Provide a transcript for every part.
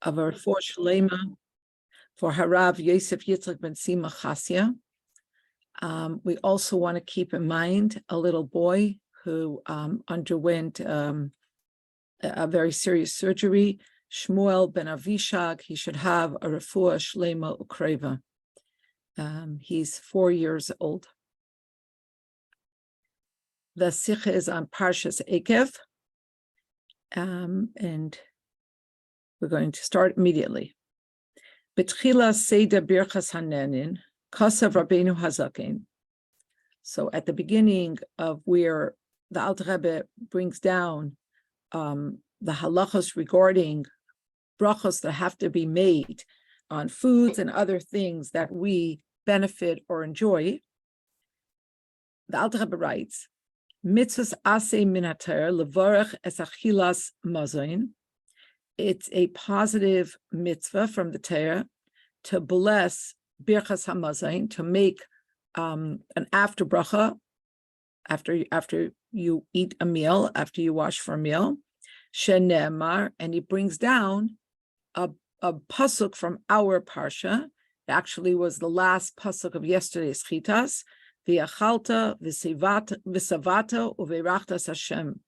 of a refuah shlema for Harav Yosef Yitzchak ben Sima Chasya. We also want to keep in mind a little boy who underwent a very serious surgery, Shmuel ben Avishag. He should have a refuah shlema ukreva. He's 4 years old. The sikha is on Parshas Eikev, and we're going to start immediately. Betchila Seder Birchas Hanenin, Kasav Rabbeinu Hazaken. So at the beginning of where the Alter Rebbe brings down the halachos regarding brachos that have to be made on foods and other things that we benefit or enjoy, the Alter Rebbe writes, Mitzvahs aseh min haTorah levarech es achilas mazain. It's a positive mitzvah from the Torah to bless birchas hamazain, to make an after bracha, after you eat a meal, after you wash for a meal. Shenemar, and he brings down a pasuk from our parsha. It actually was the last pasuk of yesterday's chitas. V'achalta v'savata uveirachtas Hashem.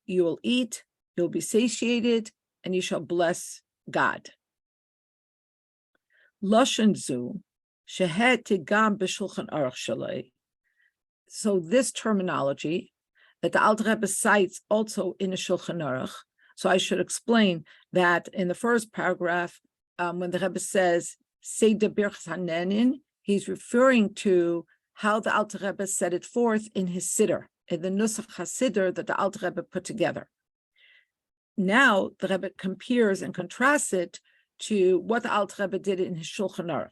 You will eat, you'll be satiated, and you shall bless God. Lashon zu shehet tigam b'shulchan aruch shalei. So this terminology that the Alter Rebbe cites also in the Shulchan Aruch. So I should explain that in the first paragraph, when the Rebbe says Seder Birchas Hanenin, he's referring to how the Alter Rebbe set it forth in his Siddur, in the Nusach HaSiddur that the Alter Rebbe put together. Now the Rebbe compares and contrasts it to what the Alter Rebbe did in his Shulchan Aruch.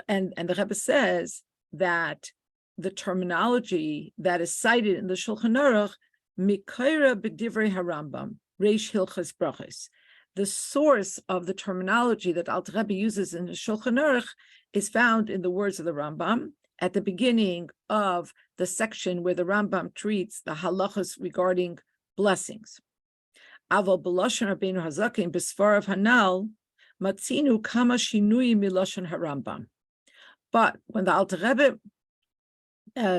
And the Rebbe says that the terminology that is cited in the Shulchan Aruch, Mikaira b'divrei harambam, reish hilchas brachos. The source of the terminology that Alter Rebbe uses in the Shulchan Aruch is found in the words of the Rambam at the beginning of the section where the Rambam treats the halachos regarding blessings. Aval b'lashon Rabbeinu Hazaken b'sfarav hanal matzinu kama shinui milashon harambam. But when the Alter Rebbe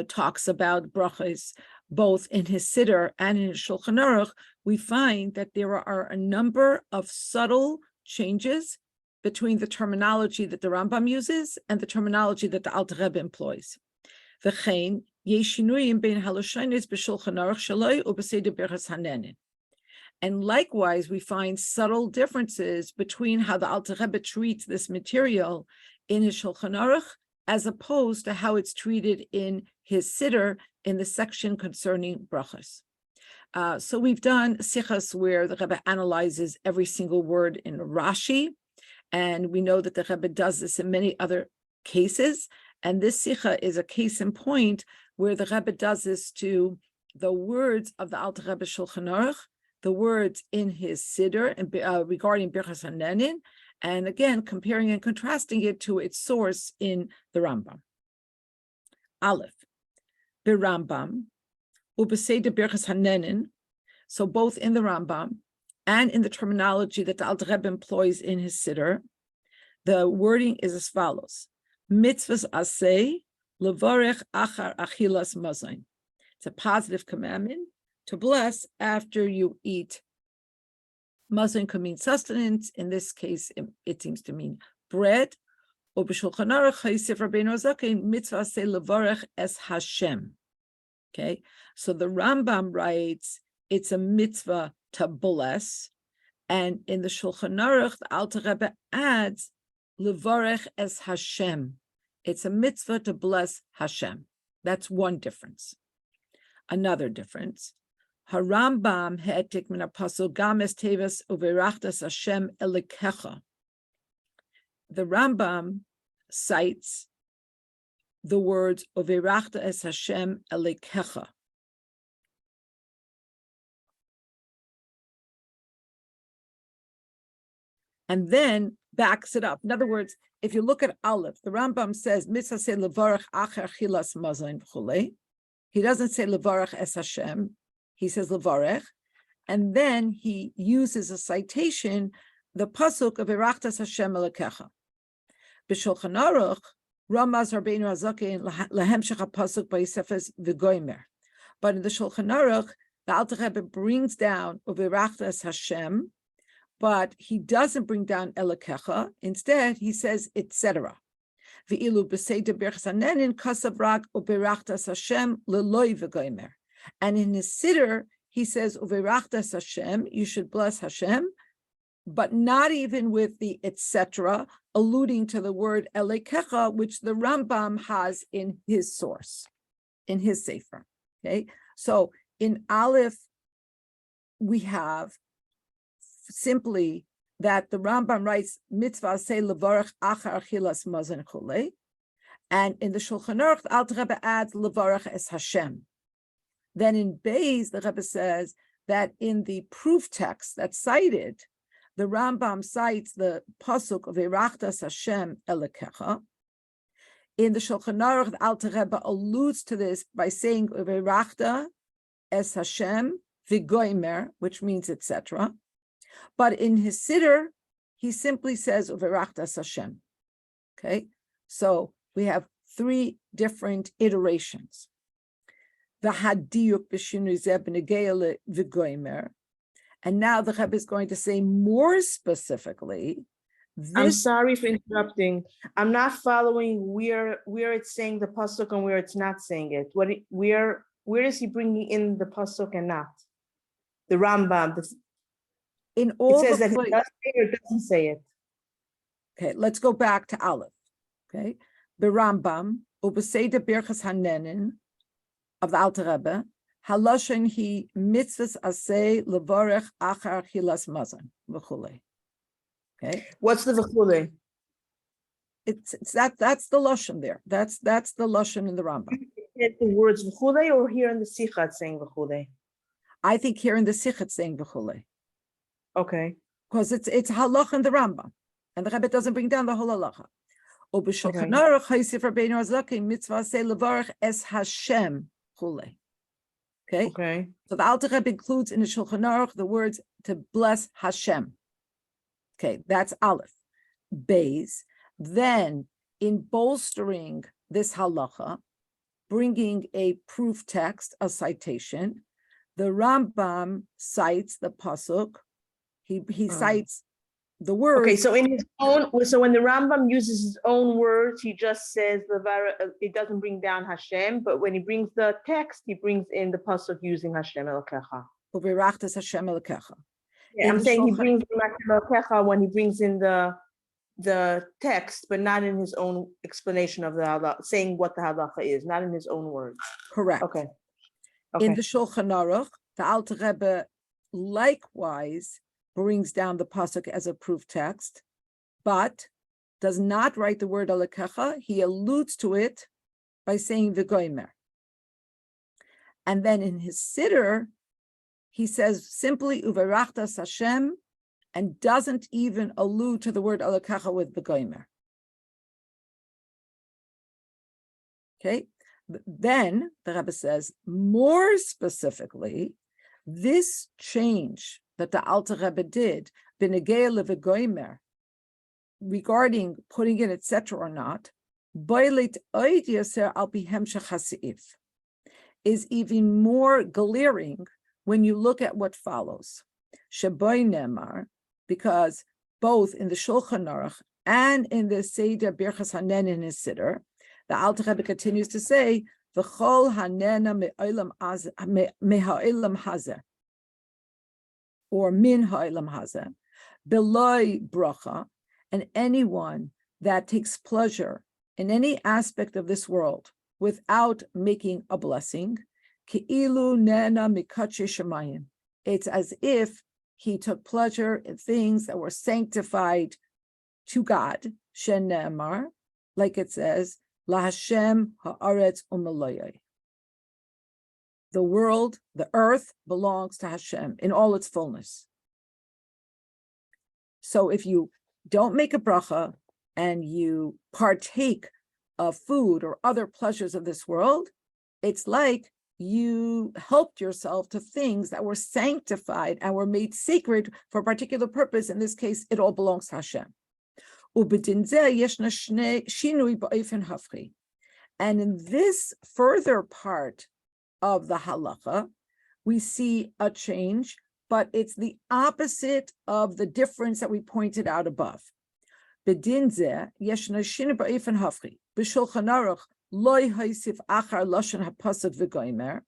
talks about brachos, both in his Siddur and in his Shulchan Aruch, we find that there are a number of subtle changes between the terminology that the Rambam uses and the terminology that the Alter Rebbe employs. V'chein yesh shinuyim bein haloshonos b'Shulchan Aruch shaloi u'b'Seder Birchas Hanenin. And likewise, we find subtle differences between how the Alter Rebbe treats this material in his Shulchan Aruch as opposed to how it's treated in his Siddur in the section concerning brachos. So we've done sichas where the Rebbe analyzes every single word in Rashi, and we know that the Rebbe does this in many other cases, and this sicha is a case in point where the Rebbe does this to the words of the Alter Rebbe Shulchan Aruch, the words in his Siddur and regarding Birchas Hanenin, and again, comparing and contrasting it to its source in the Rambam. Aleph, the Rambam, u'b'Seder Birchas Hanenin, so both in the Rambam and in the terminology that the Alter Rebbe employs in his Siddur, the wording is as follows: Mitzvahs aseh levarech achar achilas mazain. It's a positive commandment to bless after you eat. Mazain could mean sustenance. In this case, it seems to mean bread. Okay, so the Rambam writes it's a mitzvah to bless, and in the Shulchan Aruch, the Alter Rebbe adds levarech es Hashem. It's a mitzvah to bless Hashem. That's one difference. Another difference. Harambam he'etik min ha'pasuk gam es tevas uveirachtas Hashem elikecha. The Rambam cites the words uveirachta es Hashem elikecha. And then backs it up. In other words, if you look at Aleph, the Rambam says mitzvah se levarach acher chilas mazain v'chulei. He doesn't say levarach es Hashem. He says levarech, And then he uses a citation, the pasuk of Erachtas Hashem Elokecha. B'Shulchan Aruch, Ramaz Rabbeinu Hazaken lahemshech pasuk b'Yisefes v'Goymer. But in the Shulchan Aruch, the Alter Rebbe brings down Uverachtas Hashem, but he doesn't bring down Elokecha. Instead, he says, etc. V'ilu b'Seder Birchas Hanenin kasav rak Uverachtas Hashem leloi v'Goymer. And in his Siddur, he says, Uverachtas Hashem, you should bless Hashem, but not even with the etc., alluding to the word Elokecha, which the Rambam has in his source, in his Sefer. Okay, so in Aleph, we have simply that the Rambam writes mitzvah say levarach achar achilas mazon chulei, and in the Shulchan Aruch, the Alter Rebbe adds levarach es Hashem. Then in Beis, the Rebbe says that in the proof text that's cited, the Rambam cites the pasuk of Erachtas Hashem Elokecha. In the Shulchan Aruch, the Alter Rebbe alludes to this by saying Erachta es Hashem v'Goymer, which means etc. But in his Siddur, he simply says Erachtas Hashem. Okay, so we have three different iterations. The hadiyuk b'shinui zeh b'negei v'Goymer. And now the Rebbe is going to say more specifically. I'm sorry for interrupting. I'm not following where it's saying the pasuk and where it's not saying it. Where is he bringing in the pasuk and not? The Rambam. In all it says the that he does say it or doesn't say it. Okay, let's go back to Aleph. Okay, the Rambam ubeseda birchas hanenin of the Alter Rebbe. Haloshen he mitzvahs asay levarech achar chilas mazon v'chulei. Okay. What's the v'chulei? It's that's the lashon there. That's the lashon in the Rambam. The words v'chulei, or here in the Sikha it's saying v'chulei? I think here in the Sikha it's saying v'chulei. Okay. Because it's halach in the Rambam, and the Rebbe doesn't bring down the whole halacha. Ub'Shulchan Aruch Haysif Rabbeinu Hazaken mitzvah asay levarech es Hashem chulei. Okay. So the Alter Rebbe includes in the Shulchan Aruch the words to bless Hashem. Okay, that's Aleph. Beis. Then, in bolstering this halacha, bringing a proof text, a citation, the Rambam cites the pasuk. He cites the word. Okay, so in his own, so when the Rambam uses his own words, he just says it doesn't bring down Hashem, but when he brings the text, he brings in the pasuk using Hashem Elokecha. Uverachtas Hashem Elokecha. Yeah, I'm saying he brings in Hashem Elokecha when he brings in the text, but not in his own explanation of the halacha, saying what the halacha is, not in his own words. Correct. Okay. In the Shulchan Aruch, the Alter Rebbe likewise brings down the pasuk as a proof text, but does not write the word Elokecha. He alludes to it by saying v'Goymer. And then in his Siddur, he says simply Uverachtas Hashem and doesn't even allude to the word Elokecha with v'Goymer. Okay. Then the Rebbe says more specifically, this change that the Alter Rebbe did, b'negei v'Goymer, regarding putting in etc. or not, boilet oid yaser al pi hemshech hasif, is even more glaring when you look at what follows. Sheboy nemar, because both in the Shulchan Aruch and in the Seder Birchas Hanen in his Siddur, the Alter Rebbe continues to say, "V'chol hanena me'ha'olam hazeh," or min ha'olam hazeh, beloi bracha, and anyone that takes pleasure in any aspect of this world without making a blessing, ki'ilu nena mikatche shemayim. It's as if he took pleasure in things that were sanctified to God, shenemar, like it says, LaHashem ha'aretz u'meloyai. The world, the earth, belongs to Hashem in all its fullness. So if you don't make a bracha and you partake of food or other pleasures of this world, it's like you helped yourself to things that were sanctified and were made sacred for a particular purpose. In this case, it all belongs to Hashem. And in this further part of the halacha, we see a change, but it's the opposite of the difference that we pointed out above. Bedinze yeshna shinu ba'ifan hafri b'shulchan aruch loy haisif achar lashon hapasad v'goimer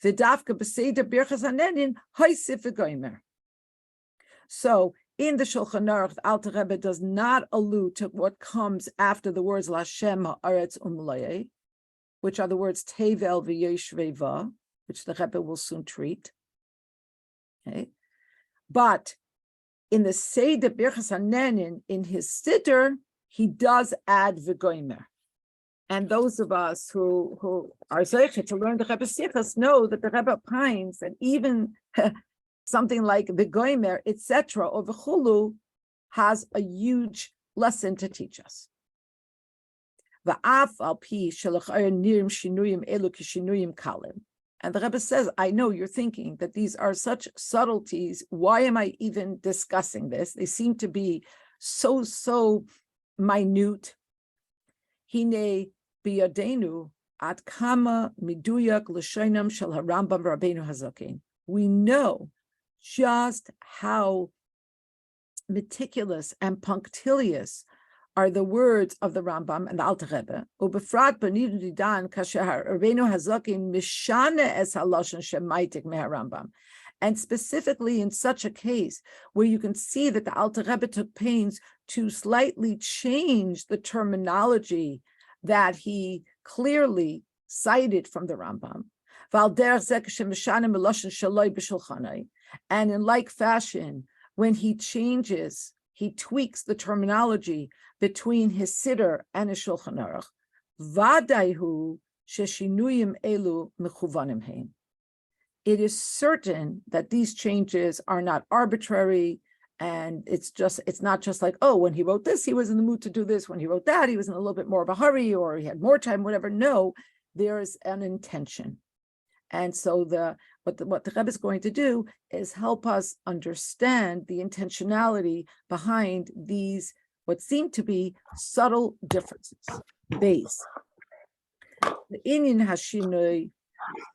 v'davka b'seider birchas hanenin haisif v'goimer. So in the Shulchan Aruch, the Alter Rebbe does not allude to what comes after the words Lashem ha'aretz umlayeh, which are the words Tevel v'yeshveva, which the Rebbe will soon treat. Okay, but in the Seder Birchas Hanenin, in his Siddur, he does add v'goimer. And those of us who are zeicher to learn the Rebbe Sichos know that the Rebbe opines that even something like v'goimer, etc., or v'chulu, has a huge lesson to teach us. V'af al pi shelachayr nirim shinuyim elu kishinuyim kalim. And the Rebbe says, I know you're thinking that these are such subtleties. Why am I even discussing this? They seem to be so minute. Hine biyadenu ad kama miduyak l'shoinam shel harambam Rabbeinu Hazaken. We know just how meticulous and punctilious are the words of the Rambam and the Alter Rebbe. Ubefrat b'nidu didan kasher Rabbeinu Hazaken mishane es halashon shemaitik meharambam. And specifically in such a case where you can see that the Alter Rebbe took pains to slightly change the terminology that he clearly cited from the Rambam. And in like fashion, when he changes, he tweaks the terminology between his Siddur and his Shulchan Aruch. Vadaihu sheshinuyim elu mechuvanim heim. It is certain that these changes are not arbitrary, and it's not just like, oh, when he wrote this, he was in the mood to do this. When he wrote that, he was in a little bit more of a hurry, or he had more time, whatever. No, there is an intention. And so what the Rebbe is going to do is help us understand the intentionality behind these, what seem to be subtle differences. Base. The Inyan Hashinoi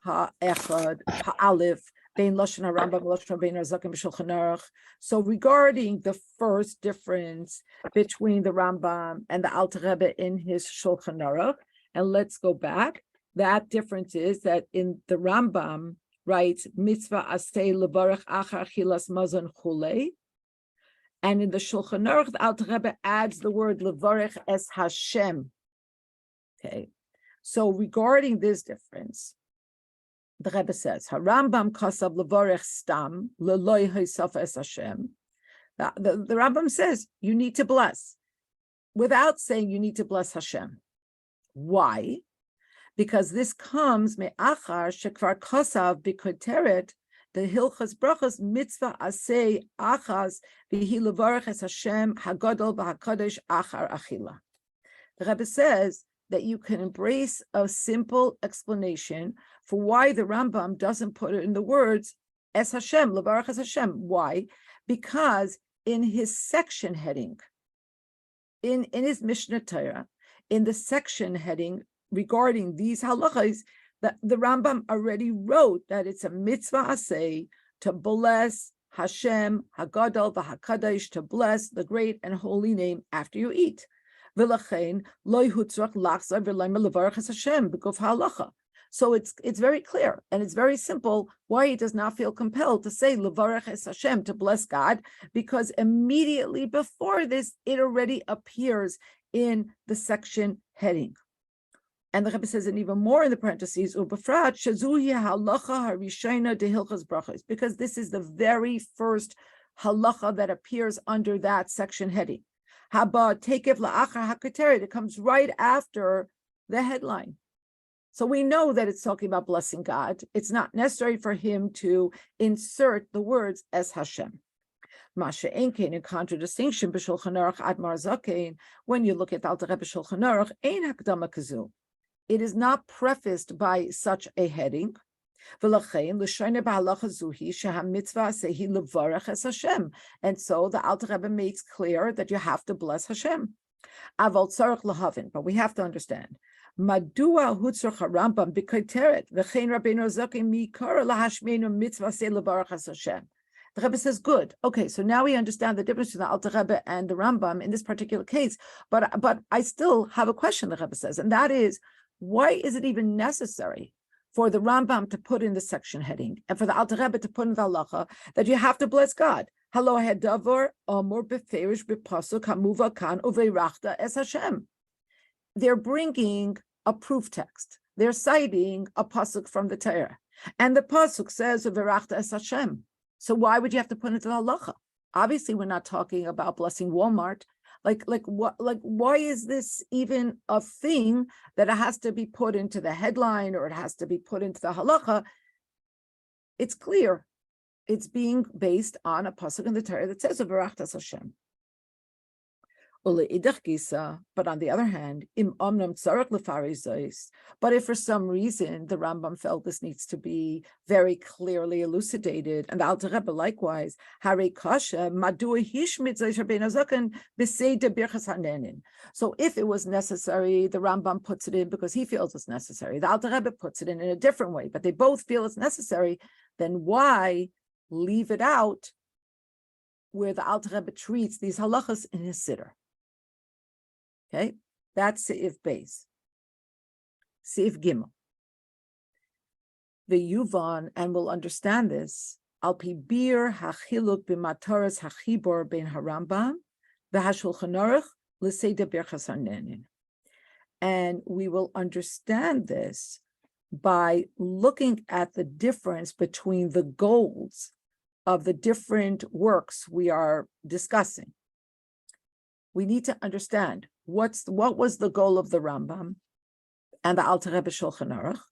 ha'echad ha'alif bein lashon harambam lashon Rabbeinu Hazaken b'Shulchan Aruch. So regarding the first difference between the Rambam and the Alter Rebbe in his Shulchan Aruch, and let's go back. That difference is that in the Rambam writes mitzvah asay levarach achar chilas mazon chulei, and in the Shulchan Aruch, the Alter Rebbe adds the word levarach es Hashem. Okay, so regarding this difference, the Rebbe says Harambam kasav levarach stam leloi haisaf es Hashem. The Rambam says you need to bless without saying you need to bless Hashem. Why? Because this comes me'achar shekvar kosav b'koteret the hilchas brachas mitzvah asay achas v'hi levarach es Hashem hagadol v'hakadosh achar achila. The Rebbe says that you can embrace a simple explanation for why the Rambam doesn't put it in the words es Hashem levarach es Hashem. Why? Because in his section heading, in his Mishnah Torah, in the section heading regarding these halachas, the Rambam already wrote that it's a mitzvah asay to bless Hashem, Hagadol, v'Hakadosh, to bless the great and holy name after you eat. V'lachein lo yutzrach lachzor v'leimer levarach es Hashem b'guf halacha. So it's very clear and it's very simple why he does not feel compelled to say levarach es Hashem, to bless God, because immediately before this it already appears in the section heading. And the Rebbe says, and even more in the parentheses, ubefrat shazuhi halacha harishayna dehilchas brachos, because this is the very first halacha that appears under that section heading. Haba tekev la'achar hakateret, it comes right after the headline. So we know that it's talking about blessing God. It's not necessary for him to insert the words as Hashem. Masha Enkein, in contradistinction, b'Shulchan Aruch Admar Zakein, when you look at Alter Rebbe Shulchan Aruch, ein hakdama kazu. It is not prefaced by such a heading. V'lachein l'shoyne b'halacha zuhi sheha-mitzvah sehi levarach es Hashem. And so the Alter Rebbe makes clear that you have to bless Hashem. Aval tzarich lahavin, but we have to understand. Madua hutzrach harambam b'koiteret v'chein Rabbeinu Zokim mikara lahashmeinu mitzvah sehi levarach es Hashem. The Rebbe says, good. Okay, so now we understand the difference between the Alter Rebbe and the Rambam in this particular case. But I still have a question, the Rebbe says, and that is, why is it even necessary for the Rambam to put in the section heading and for the Alter Rebbe to put in the halacha that you have to bless God? Halo hedavar amor beferish bepasuk hamuva kan uveirachta es Hashem. They're bringing a proof text. They're citing a pasuk from the Torah, and the pasuk says uveirachta es Hashem. So why would you have to put it in the halacha? Obviously, we're not talking about blessing Walmart. Why is this even a thing that it has to be put into the headline or it has to be put into the halacha? It's clear. It's being based on a pasuk in the Torah that says "V'rachtas Hashem." But on the other hand, but if for some reason the Rambam felt this needs to be very clearly elucidated, and the Alter Rebbe likewise, so if it was necessary, the Rambam puts it in because he feels it's necessary. The Alter Rebbe puts it in a different way, but they both feel it's necessary. Then why leave it out where the Alter Rebbe treats these halachas in his siddur? Okay, that's Seif Beis. Seif Gimel. The Yuvan, and we'll understand this, Al Pi Bir Hachiluk B'Mataras Hachibor Ben Harambam V'Hashulchan Aruch L'Seder Birchas Hanenin. And we will understand this by looking at the difference between the goals of the different works we are discussing. We need to understand what was the goal of the Rambam and the Alter Rebbe Shulchan Aruch,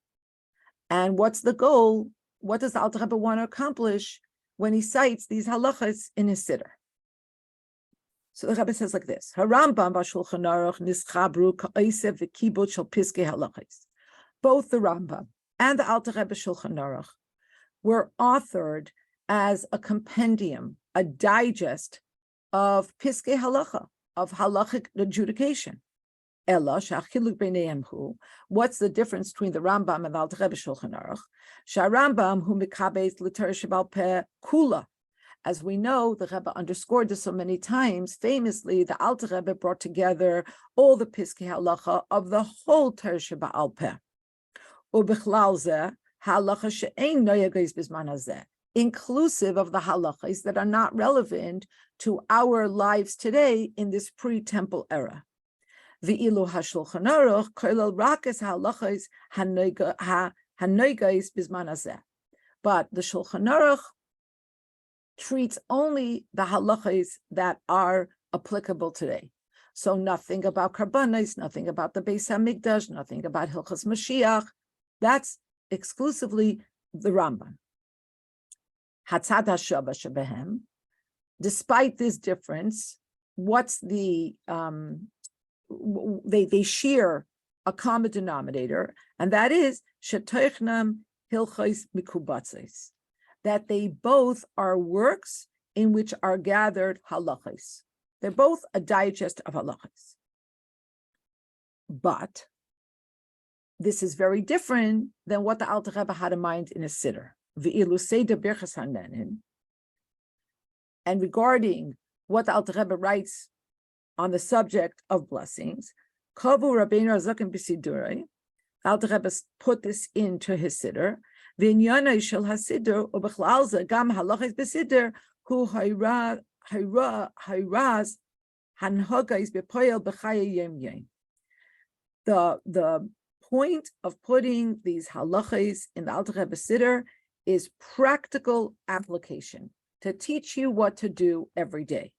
and what's the goal? What does the Alter Rebbe want to accomplish when he cites these halachas in his siddur? So the Rebbe says like this: Harambam b'Shulchan Aruch nischabru ka'osev v'kibud shel piskei halachas. Both the Rambam and the Alter Rebbe Shulchan Aruch were authored as a compendium, a digest of piskei halacha, of halachic adjudication. What's the difference between the Rambam and the Alter Rebbe Shulchan Aruch? Rambam hu mikabes l'Torah shebal peh kula. As we know, the Rebbe underscored this so many times. Famously, the Alter Rebbe brought together all the piskei halacha of the whole Torah shebal peh. Ubichlal zeh halacha she'ein noyagos bizman hazeh, inclusive of the halachas that are not relevant to our lives today in this pre-temple era. V'ilu hashulchan aruch kolel rakes halachas hanoigos bizman hazeh. But the Shulchan Aruch treats only the halachas that are applicable today. So nothing about karbanos, nothing about the Beis Hamikdash, nothing about Hilchas Mashiach. That's exclusively the Rambam. Hatzad hashava shebehem. Despite this difference, what's the they share a common denominator, and that is shetoichnam hilchos mikubatzos, that they both are works in which are gathered halachos. They're both a digest of halachos. But this is very different than what the Alter Rebbe had in mind in his siddur. And regarding what the Alter Rebbe writes on the subject of blessings, Kavu Rabbeinu Azaken b'Sidurei, the Alter Rebbe put this into his siddur. V'inyanei shel hasiddur ubechlal ze gam halachos b'siddur hu hayraz hanhagais b'poyel b'chaya yem yem. The point of putting these halachas in the Alter Rebbe siddur is practical application, to teach you what to do every day.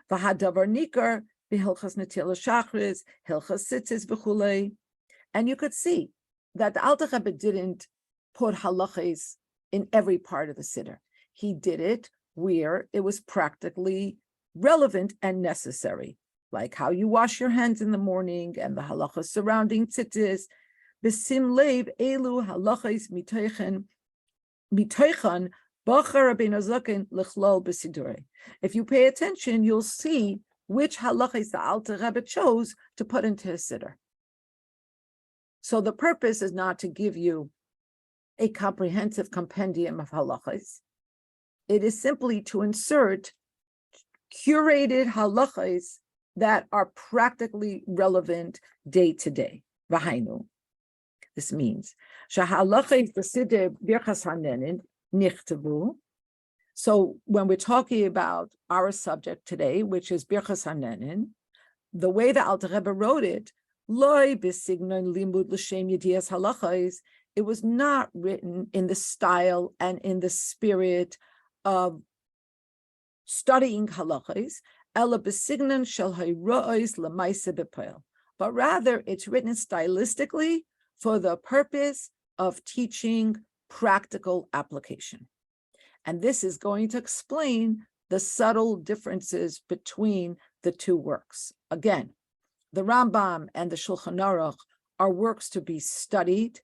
V'hadavar nikar b'hilchas netilas shachris, hilchas tzitzis v'chulei. And you could see that the Alter Rebbe didn't put halachas in every part of the siddur. He did it where it was practically relevant and necessary, like how you wash your hands in the morning and the halachas surrounding tzitzis. B'sim leiv elu halachas mitoichen Mitoichan Bachar Rabbeinu Zaken Lichlol B'Sidurei. If you pay attention, you'll see which halachas the Alter Rebbe chose to put into his siddur. So the purpose is not to give you a comprehensive compendium of halachas. It is simply to insert curated halachas that are practically relevant day to day. V'hainu. This means shahalachas b'siddur birchas hanenin nichtavu. So when we're talking about our subject today, which is birchas hanenin, the way the Alter Rebbe wrote it, loy b'signon limud l'shem yedias halachas, it was not written in the style and in the spirit of studying halachas, ela b'signon shel hayro'os l'maaseh b'poel, but rather it's written stylistically for the purpose of teaching practical application. And this is going to explain the subtle differences between the two works. Again, the Rambam and the Shulchan Aruch are works to be studied.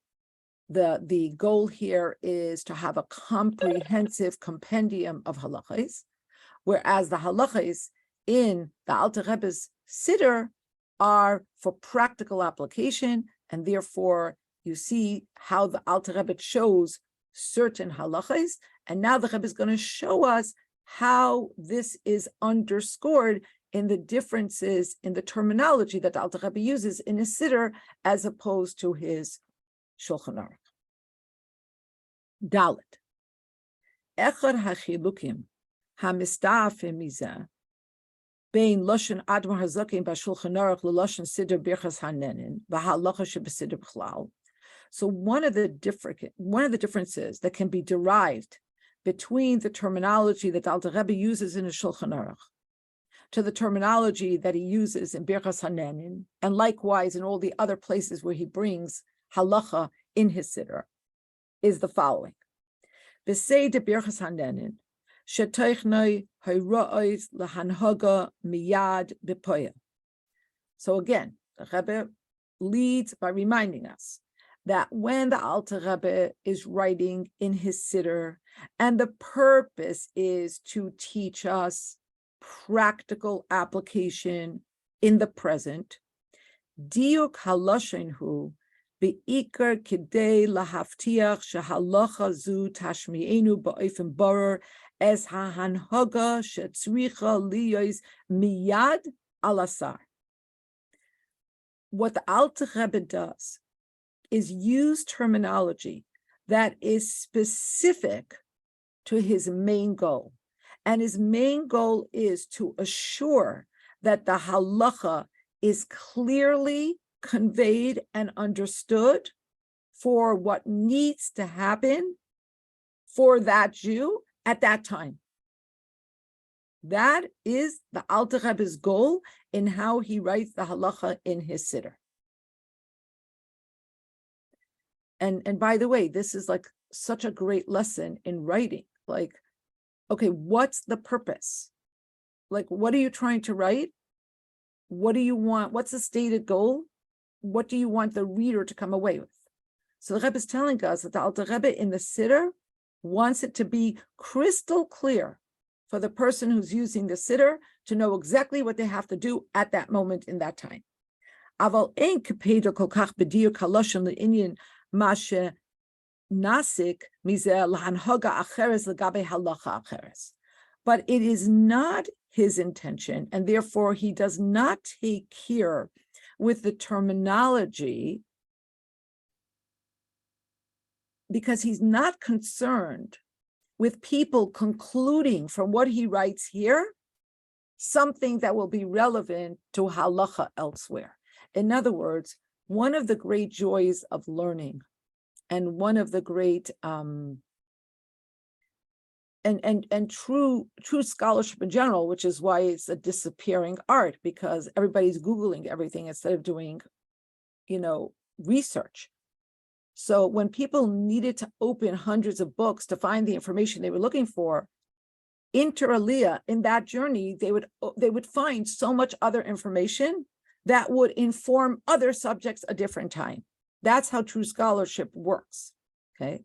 The goal here is to have a comprehensive compendium of halachas, whereas the halachas in the Alter Rebbe's siddur are for practical application, and therefore you see how the Alter Rebbe chose certain halachas, and now the Rebbe is going to show us how this is underscored in the differences in the terminology that the Alter Rebbe uses in his siddur as opposed to his Shulchan Aruch. Dalet. Echad hachilukim hamistafim mizeh bein loshen admar hazakim b'Shulchan Aruch leloshen siddur birchas hanenin v'halacha sheb'siddur b'chlal. So one of the differences that can be derived between the terminology that Alter Rebbe uses in his Shulchan Aruch to the terminology that he uses in Birchas Hanenin, and likewise in all the other places where he brings halacha in his siddur, is the following. B'sei de Birchas Hanenin, shetoichnoi hayro'os lahanhaga miyad b'poya. So again, the Rebbe leads by reminding us that when the Alter Rebbe is writing in his siddur, and the purpose is to teach us practical application in the present, diuk haloshenhu beikar kidei lahaftiach shehalacha zu tashmienu ba'ofen barer es hahanhaga shetzricha liyos miyad alasar. What the Alter Rebbe does is use terminology that is specific to his main goal. And his main goal is to assure that the halacha is clearly conveyed and understood for what needs to happen for that Jew at that time. That is the Alter Rebbe's goal in how he writes the halacha in his siddur. And by the way, this is like such a great lesson in writing. Like, okay, what's the purpose? Like, what are you trying to write? What do you want? What's the stated goal? What do you want the reader to come away with? So the Rebbe is telling us that the Alter Rebbe in the siddur wants it to be crystal clear for the person who's using the siddur to know exactly what they have to do at that moment in that time. Aval ein kepeda kol kach b'diuk haloshen le'inyan mashe nasik mizeh lahanhaga acheres legabe halacha acheres. But it is not his intention, and therefore he does not take care with the terminology because he's not concerned with people concluding from what he writes here something that will be relevant to halacha elsewhere. In other words, one of the great joys of learning and one of the great and true scholarship in general, which is why it's a disappearing art, because everybody's Googling everything instead of doing, research. So when people needed to open hundreds of books to find the information they were looking for, inter alia, in that journey, they would find so much other information that would inform other subjects a different time. That's how true scholarship works, okay?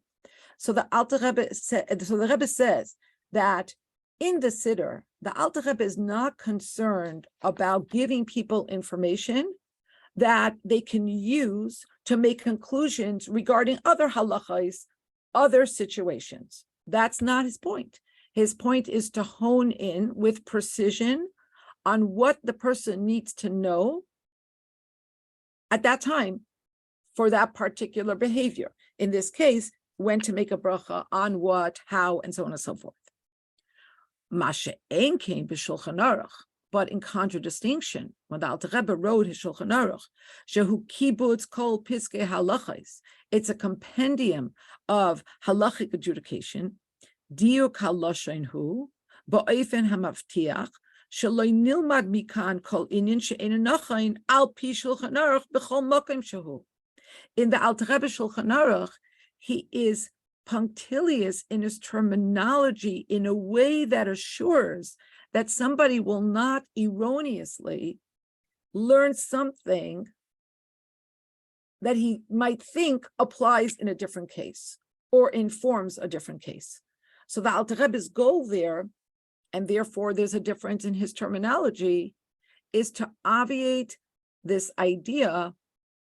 So the Alter Rebbe says that in the Siddur, the Alter Rebbe is not concerned about giving people information that they can use to make conclusions regarding other halachos, other situations. That's not his point. His point is to hone in with precision on what the person needs to know at that time for that particular behavior. In this case, when to make a bracha, on what, how, and so on and so forth. Mashe ein came b'Shulchan Aruch, but in contradistinction, when the Alter Rebbe wrote his Shulchan Aruch, shehu kibutz kol piskei halachos, it's a compendium of halachic adjudication, diuk haloshen hu, ba'ofen hamavtiach, sheloi nilmad mikan kol inyan she'ein nachain al pi Shulchan Aruch b'chol mokim shehu. In the Alter Rebbe Shulchan Aruch, he is punctilious in his terminology in a way that assures that somebody will not erroneously learn something that he might think applies in a different case or informs a different case. So the Alter Rebbe's goal there, and therefore there's a difference in his terminology, is to obviate this idea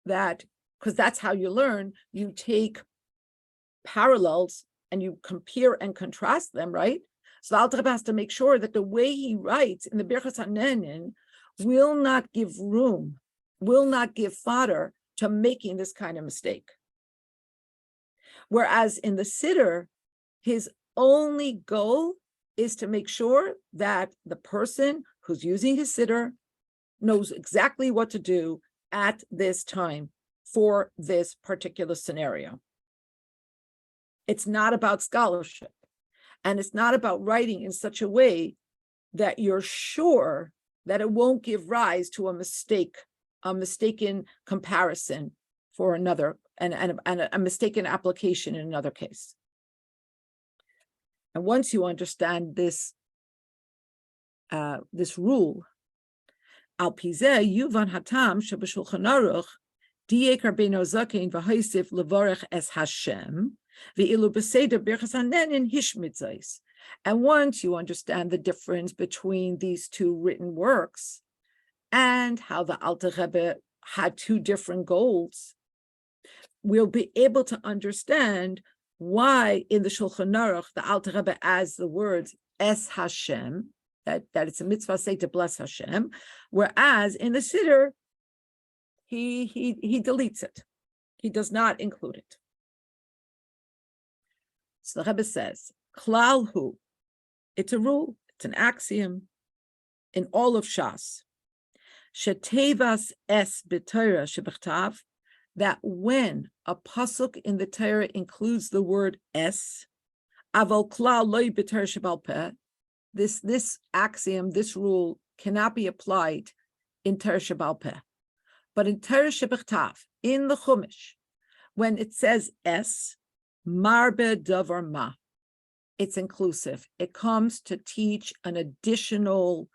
that, because that's how you learn, you take parallels and you compare and contrast them, right? So the Alter Rebbe has to make sure that the way he writes in the Birchas HaNenin will not give room, will not give fodder to making this kind of mistake. Whereas in the Siddur, his only goal is to make sure that the person who's using his Siddur knows exactly what to do at this time for this particular scenario. It's not about scholarship, and it's not about writing in such a way that you're sure that it won't give rise to a mistake, a mistaken comparison for another, and a mistaken application in another case. And once you understand this, this rule, al pizeh yuvan hatam sheb'Shulchan Aruch diek Rabbeinu Zaken v'haisif levarech es Hashem v'ilu b'seder Birchas HaNenin hishmitzos. And once you understand the difference between these two written works and how the Alter Rebbe had two different goals, we'll be able to understand why in the Shulchan Aruch the Alter Rebbe adds the words es Hashem, that it's a mitzvah say to bless Hashem, whereas in the Siddur he deletes it. He does not include it. So the Rebbe says, klal hu, it's a rule, it's an axiom in all of Shas, shetevas es b'Torah shebechtav, that when a pasuk in the Torah includes the word es, aval klal loy b'Torah shebal peh, this axiom, this rule cannot be applied in Torah shebal peh. But in Torah shebechtav, in the Chumash, when it says es, marbe davar ma, it's inclusive. It comes to teach an additional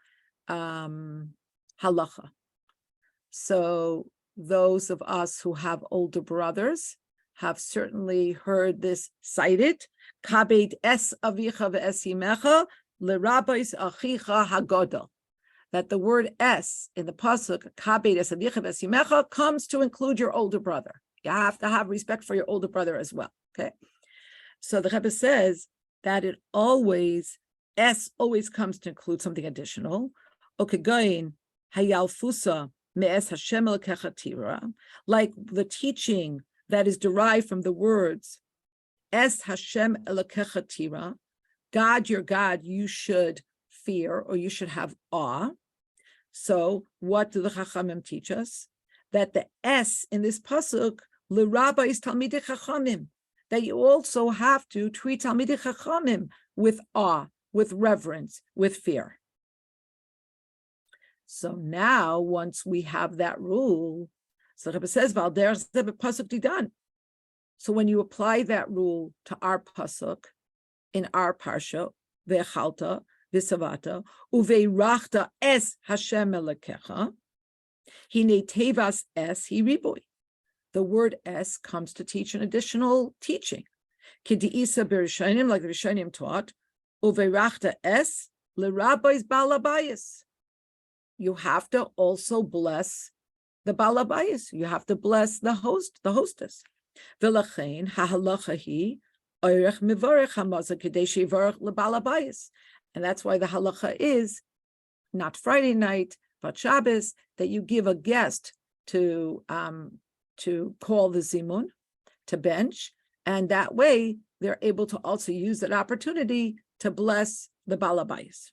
halacha. So those of us who have older brothers have certainly heard this cited. Kabed es avicha ve'es imecha l'rabbeis achicha hagodol. That the word es in the pasuk kabed es avicha ve'es imecha comes to include your older brother. You have to have respect for your older brother as well. Okay. So the Rebbe says that it always, es always comes to include something additional. Okegoyin hayalfusa me'es Hashem elokechatira, like the teaching that is derived from the words es Hashem elokechatira, God your God you should fear, or you should have awe. So what do the Chachamim teach us? That the es in this pasuk l'rabba is talmidei Chachamim, that you also have to treat talmidei Chachamim with awe, with reverence, with fear. So now, once we have that rule, so the Rebbe says, "Valder zeh pasuk didan." So when you apply that rule to our pasuk in our parsha, ve'chalta v'savata uve'rachta es Hashem elokecha, hine tevas es hi riboy. The word es comes to teach an additional teaching. Kidiisa b'rishonim, like the Rishonim taught, uveirachta es l'rabbis balabayis. You have to also bless the balabayis. You have to bless the host, the hostess. V'lachein hahalacha hi oirech mivorech hamaza kedei sheyivorech lebalabayis. And that's why the halacha is not Friday night, but Shabbos, that you give a guest to call the zimun, to bench, and that way they're able to also use that opportunity to bless the balabayis.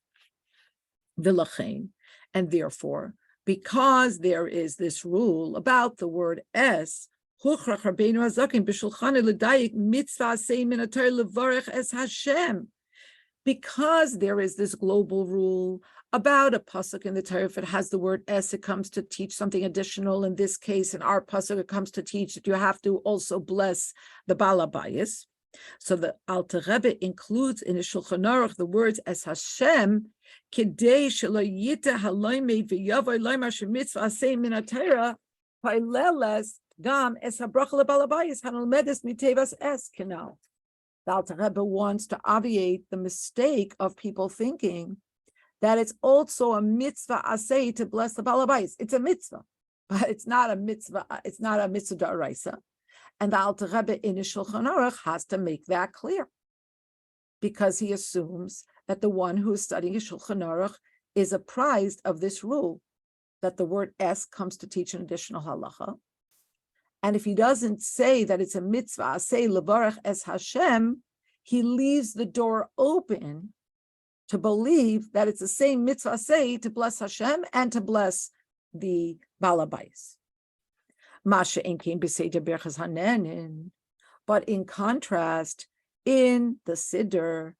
V'lachein, and therefore, because there is this rule about the word es, because there is this global rule about a pasuk in the Torah, if it has the word es, it comes to teach something additional. In this case, in our pasuk, it comes to teach that you have to also bless the balabayis. So the Alter Rebbe includes in the Shulchan Aruch the words as Hashem, kidei shelo yita haloimed v'yavoy loymar shemitzvah aseh min haTorah paileles gam es habracha lebalabayis hanolmedes mitevas es kenal. The Alter Rebbe wants to obviate the mistake of people thinking that it's also a mitzvah aseh to bless the balabayis. It's a mitzvah, but it's not a mitzvah. It's not a mitzvah d'oraisa. And the Alter Rebbe in his Shulchan Aruch has to make that clear, because he assumes that the one who is studying his Shulchan Aruch is apprised of this rule, that the word es comes to teach an additional halacha. And if he doesn't say that it's a mitzvah, say levarach es Hashem, he leaves the door open to believe that it's the same mitzvah, say, to bless Hashem and to bless the balabais. But in contrast, in the Siddur,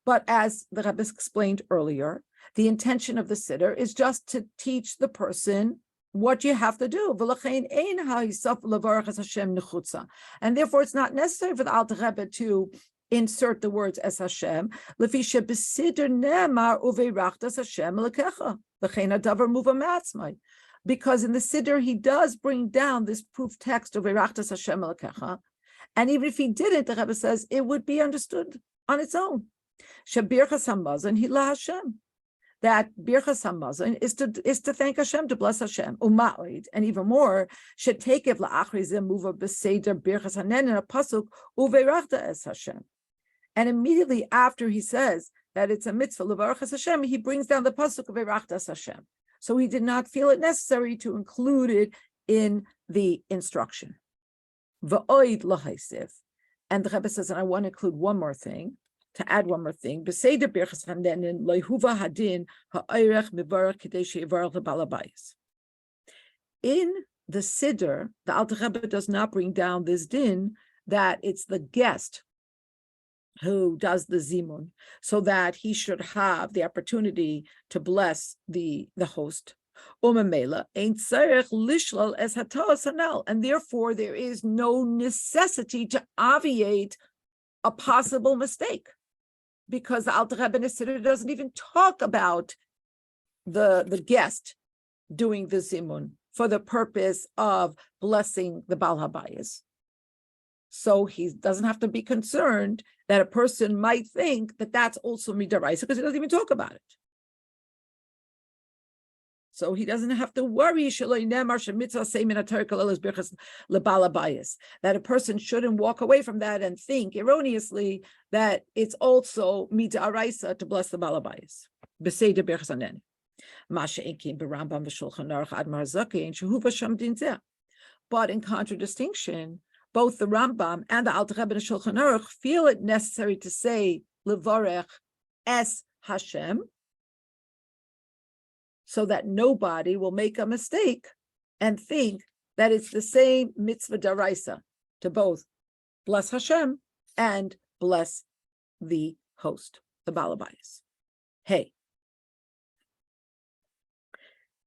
but as the Rebbe explained earlier, the intention of the Siddur is just to teach the person what you have to do. And therefore, it's not necessary for the Alter Rebbe to insert the words as Hashem, because in the Siddur he does bring down this proof text of Eirachtas Hashem Elokecha, and even if he didn't, the Rebbe says it would be understood on its own. Shabirchas Hamazon Hila Hashem, that Birchas Hamazon is to thank Hashem, to bless Hashem. Uma'oid, and even more, shetekev la'achrizim muva b'seder Birchas Hanen in a pasuk uveirachta es Hashem. And immediately after he says that it's a mitzvah levarachas Hashem, he brings down the pasuk of Eirachtas Hashem. So he did not feel it necessary to include it in the instruction. V'oid lahaisiv, and the Rebbe says, and I want to include one more thing, to add one more thing. B'seder birchas hanenin loihuva hadin ha'oirech mivarach kedei sheyivarach lebalabayis. In the Siddur, the Alter Rebbe does not bring down this din that it's the guest who does the zimun, so that he should have the opportunity to bless the host. And therefore there is no necessity to obviate a possible mistake, because the Alter Rebbe in the Siddur doesn't even talk about the guest doing the zimun for the purpose of blessing the Bal Habayis. So he doesn't have to be concerned that a person might think that that's also midaraisa, because he doesn't even talk about it. So he doesn't have to worry that a person shouldn't walk away from that and think erroneously that it's also midaraisa to bless the balabayis. But in contradistinction, both the Rambam and the Alter Rebbe and Shulchan Aruch feel it necessary to say levarech es Hashem, so that nobody will make a mistake and think that it's the same mitzvah daraisa to both bless Hashem and bless the host, the balabayis. Hey.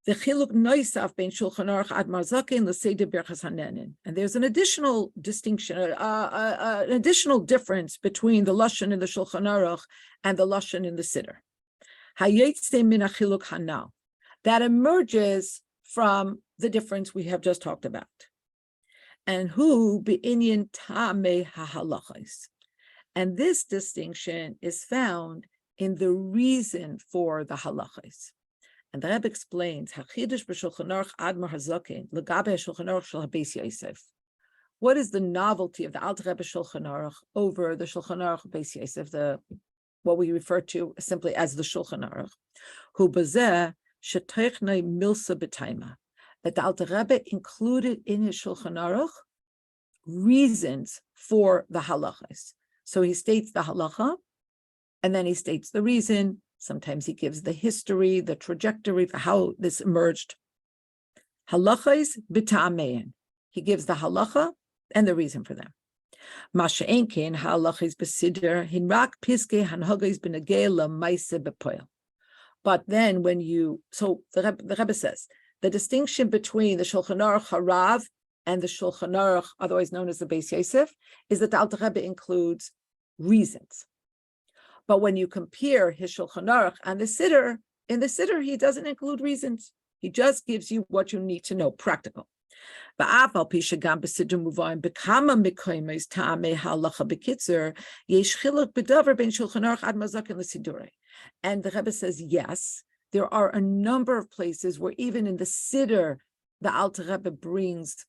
The chiluk noisaf ben Shulchan Aruch ad marzakin l'seder birchas hanenin, and there's an additional distinction, an additional difference between the lashon in the Shulchan Aruch and the lashon in the Siddur. Hayetze min achiluk hanal, that emerges from the difference we have just talked about. And who be'inyan ta'amei ha'halachos. And this distinction is found in the reason for the halachos. And the Rebbe explains, Hachidush b'Shulchan Aruch Admar Hazaken legabe Shulchan Aruch shel Habeis Yosef. What is the novelty of the Alter Rebbe Shulchan Aruch over the Shulchan Aruch Beis Yosef, what we refer to simply as the Shulchan Aruch? Hu bazeh shetechnei milsa b'taima. That the Alter Rebbe included in his Shulchan Aruch reasons for the halachas. So he states the halacha, and then he states the reason. Sometimes he gives the history, the trajectory for how this emerged. Halachas b'ta'amein. He gives the halacha and the reason for them. Masha enkin halachas b'sidr hinrak piske hanhagos b'negei la'maise b'poel. But then the Rebbe says, the distinction between the Shulchan Aruch Harav and the Shulchan Aruch, otherwise known as the Beis Yosef, is that the Alter Rebbe includes reasons. But when you compare his Shulchan Aruch and the Siddur, in the Siddur, he doesn't include reasons. He just gives you what you need to know, practical. And the Rebbe says, yes, there are a number of places where even in the Siddur, the Alter Rebbe brings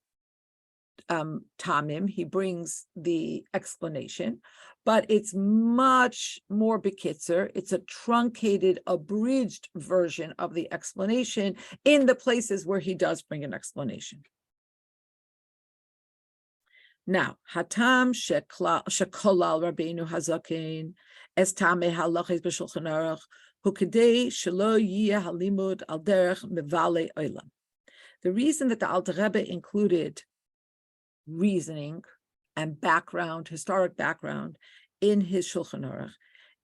tamim, he brings the explanation, but it's much more bekitzer. It's a truncated, abridged version of the explanation in the places where he does bring an explanation. Now, hatam shekolal Rabbeinu Hazaken es tameh halachos b'Shulchan Aruch hu kedei shelo yeh halimud al derech mevale olam. The reason that the Alter Rebbe included reasoning and background, historic background, in his Shulchan Aruch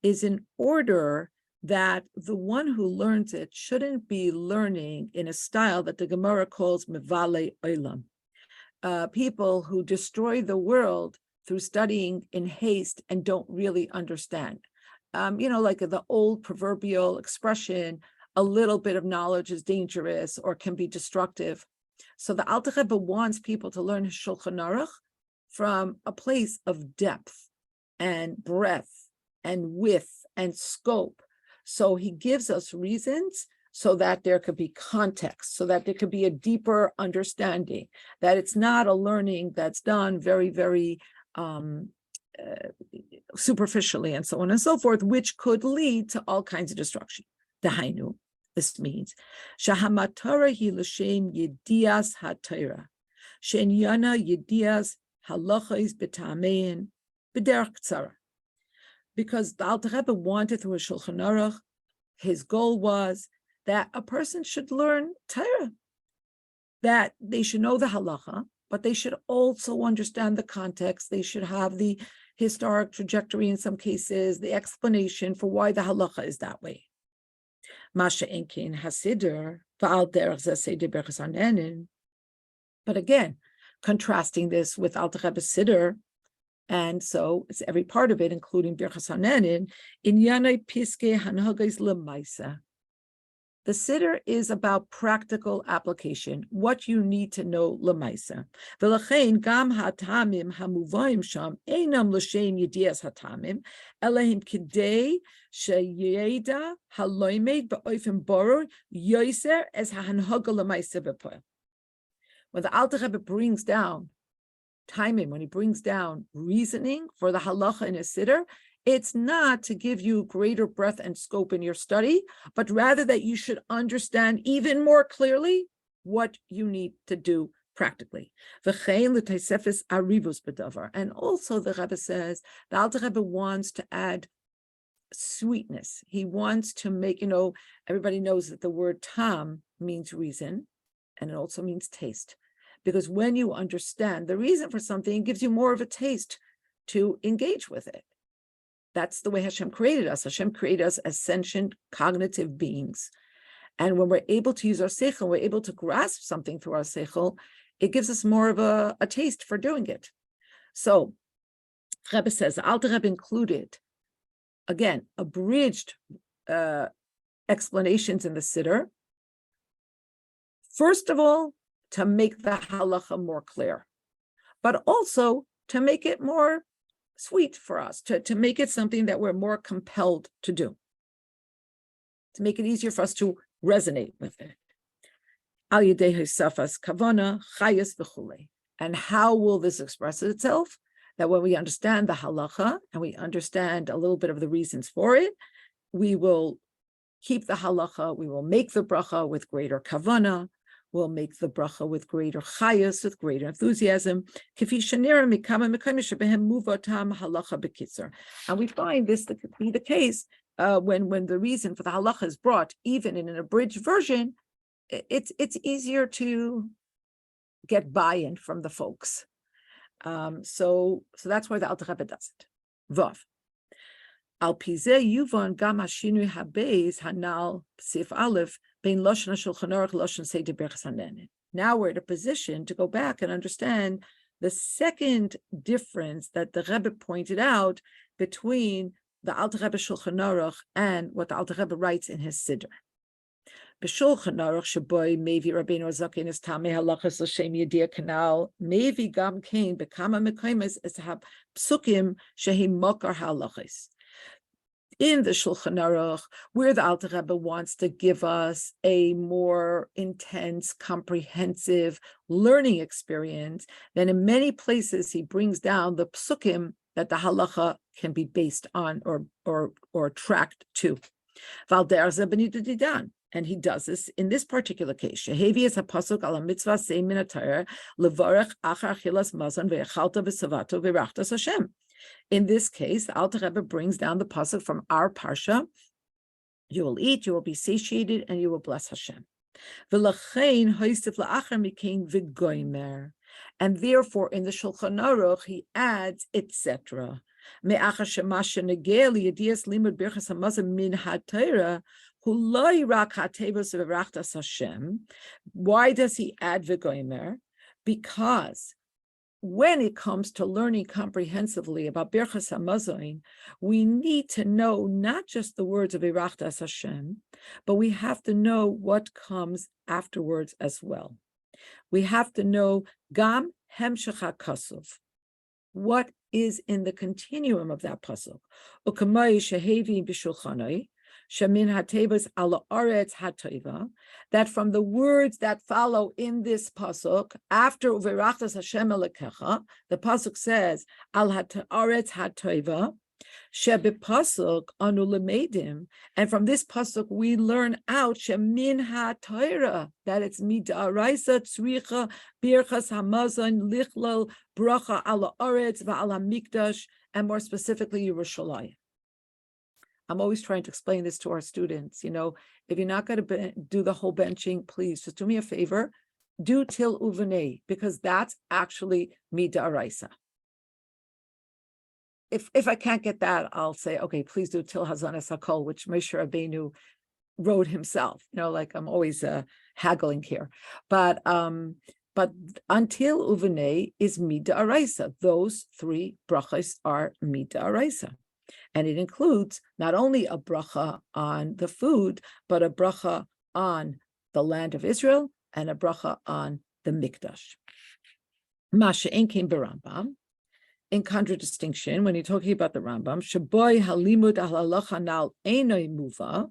is in order that the one who learns it shouldn't be learning in a style that the Gemara calls mevale olam. People who destroy the world through studying in haste and don't really understand. Like the old proverbial expression, a little bit of knowledge is dangerous or can be destructive. So the Alter Rebbe wants people to learn his Shulchan Aruch from a place of depth and breadth and width and scope. So he gives us reasons so that there could be context, so that there could be a deeper understanding, that it's not a learning that's done very, very superficially and so on and so forth, which could lead to all kinds of destruction. Dahainu. This means shahamatara hi l'shem yedias haTorah, she'enyana yedias halachos b'ta'amein b'derech ktsara. Because the Alter Rebbe wanted through a Shulchan Aruch, his goal was that a person should learn Torah, that they should know the halacha, but they should also understand the context. They should have the historic trajectory in some cases, the explanation for why the halacha is that way. Masha enkin hasider va'al derech zeh seder berachos hanenin. But again, contrasting this with Alter Rebbe's Siddur, and so it's every part of it, including berachos hanenin, in yanei piske hanhagos lemaisa. The Siddur is about practical application, what you need to know lemaisa. V'lachein gam hatamim hamuvayim sham einam l'shem yedias hatamim elahim kidei sheyeda haloimed ba'oifim boror yoiser as hahanhaga lemaisa b'poel. When the Alter Rebbe brings down timing, when he brings down reasoning for the halacha in a Siddur, it's not to give you greater breadth and scope in your study, but rather that you should understand even more clearly what you need to do practically. And also the Rebbe says, the Alter Rebbe wants to add sweetness. He wants to make, everybody knows that the word tam means reason, and it also means taste. Because when you understand the reason for something, it gives you more of a taste to engage with it. That's the way Hashem created us. Hashem created us as sentient, cognitive beings. And when we're able to use our seichel, we're able to grasp something through our seichel, it gives us more of a taste for doing it. So, Rebbe says, the Alter Rebbe included, again, abridged explanations in the Siddur. First of all, to make the halacha more clear, but also to make it more sweet for us, to make it something that we're more compelled to do, to make it easier for us to resonate with it. Al yedei hosafas kavana chayas v'chulei. And how will this express itself? That when we understand the halacha and we understand a little bit of the reasons for it, we will keep the halacha, we will make the bracha with greater kavana, we'll make the bracha with greater chayas, with greater enthusiasm. And we find this to be the case when the reason for the halacha is brought, even in an abridged version, it's easier to get buy-in from the folks. So that's why the Alter Rebbe does it. Vav. Al pizeh yuvon gam hashinui habeis hanal sif aleph bein loshen hashulchan aruch loshen seder berachas hanenin. Now we're in a position to go back and understand the second difference that the Rebbe pointed out between the Alter Rebbe Shulchan Aruch and what the Alter Rebbe writes in his Siddur. B'Shulchan Aruch sheboy mevi Rabbeinu Zaken es tamei halachas l'shem yediyah kanal mevi gam kein bekama mekaymes es hab psukim shehi mokar halachas. In the Shulchan Aruch, where the Alter Rebbe wants to give us a more intense, comprehensive learning experience, then in many places he brings down the psukim that the halacha can be based on or tracked to. And he does this in this particular case. Shehevi es hapasuk ala mitzvah sei min ha'Torah levarech achar achilas mazon ve'echalta v'savato v'rachtas Hashem. In this case, the Alter Rebbe brings down the pasuk from our parsha: "You will eat, you will be satiated, and you will bless Hashem." V'lachein hoisif la'achar mikein v'goymer, and therefore in the Shulchan Aruch he adds etc. Me'achar shemasha negel yedias limud birchas hamazon min ha'Torah. Why does he add v'goymer? Because when it comes to learning comprehensively about Birchas HaMazon, we need to know not just the words of Irachtas Hashem, but we have to know what comes afterwards as well. We have to know Gam Hemshech HaKasuv, what is in the continuum of that pasuk. Ukamai shehevi b'shulchanai, Shamin hatevas ala aretz hateva, that from the words that follow in this pasuk after uverachtas Hashem elekecha, the pasuk says al aretz hateva shebe pasuk anu lemedim, and from this pasuk we learn out shemin haTorah, that it's midaraisa tzricha birchas hamazon lichlal bracha ala aretz va'ala mikdash, and more specifically Yerushalayim. I'm always trying to explain this to our students. You know, if you're not going to do the whole benching, please just do me a favor, do til uvenei, because that's actually midaraisa. If I can't get that, I'll say, okay, please do til hazanas hakol, which Moshe Rabbeinu wrote himself. You know, like I'm always haggling here, but until uvenei is midaraisa. Those three brachas are midaraisa. And it includes not only a bracha on the food, but a bracha on the land of Israel and a bracha on the Mikdash. Masha Enkin Barambam, in contradistinction, when you're talking about the Rambam, Shaboy Halimud Ahlalacha Nal Einoi Muva,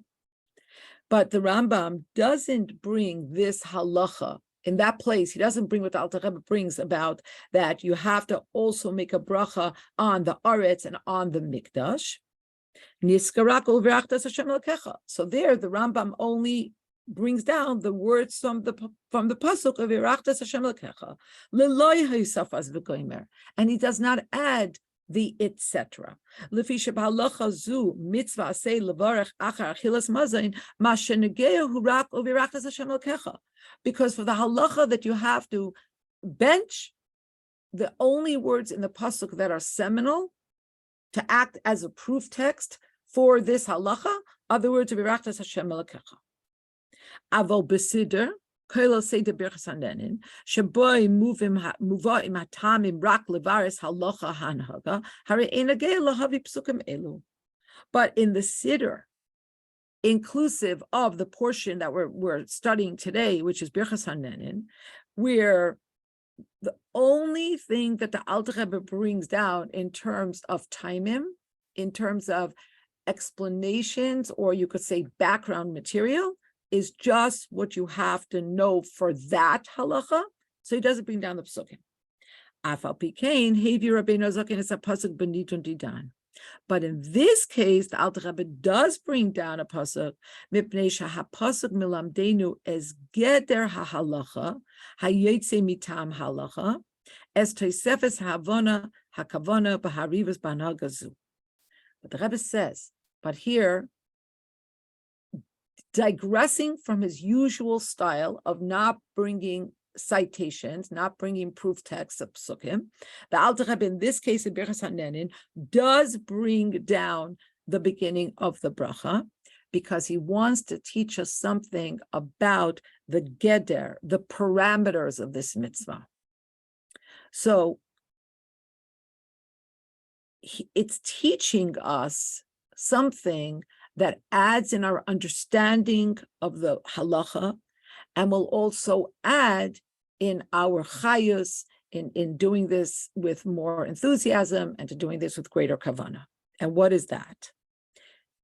but the Rambam doesn't bring this halacha. In that place, he doesn't bring what the Alter Rebbe brings about that you have to also make a bracha on the Aretz and on the Mikdash. So there, the Rambam only brings down the words from the pasuk of Irachtas Hashem Lekecha, Leloi Haisafas v'Goymer, and he does not add the etc. Because for the halacha that you have to bench, the only words in the pasuk that are seminal to act as a proof text for this halacha are the words of Irachtas Hashem Elokecha. Avol b'siddur Koilo Seder Birchas Hanenin, Shaboy Muvaim Hatamim Rak Levaris Halacha Hanhaga, Hare Enagei Lahavi Psukim Elu. But in the Siddur, inclusive of the portion that we're studying today, which is Birchas Hanenin, where the only thing that the Alter Rebbe brings down in terms of timim, in terms of explanations, or you could say background material, is just what you have to know for that halacha. So he doesn't bring down the psukim. Afal pikein hevi Rabbeinu Zaken is a pasuk benitun didan. But in this case, the Alter Rebbe does bring down a pasuk, mipnei shahapasuk milamdenu es geder hahalacha hayetze mitam halacha es toisefes havona hakavona b'harivas banagazu. But the Rebbe says, but here, digressing from his usual style of not bringing citations, not bringing proof texts of psukim, the Alter Rebbe in this case in Birchas Hanenin does bring down the beginning of the bracha because he wants to teach us something about the geder, the parameters of this mitzvah. So it's teaching us something that adds in our understanding of the halacha and will also add in our chayus, in doing this with more enthusiasm and to doing this with greater kavana. And what is that?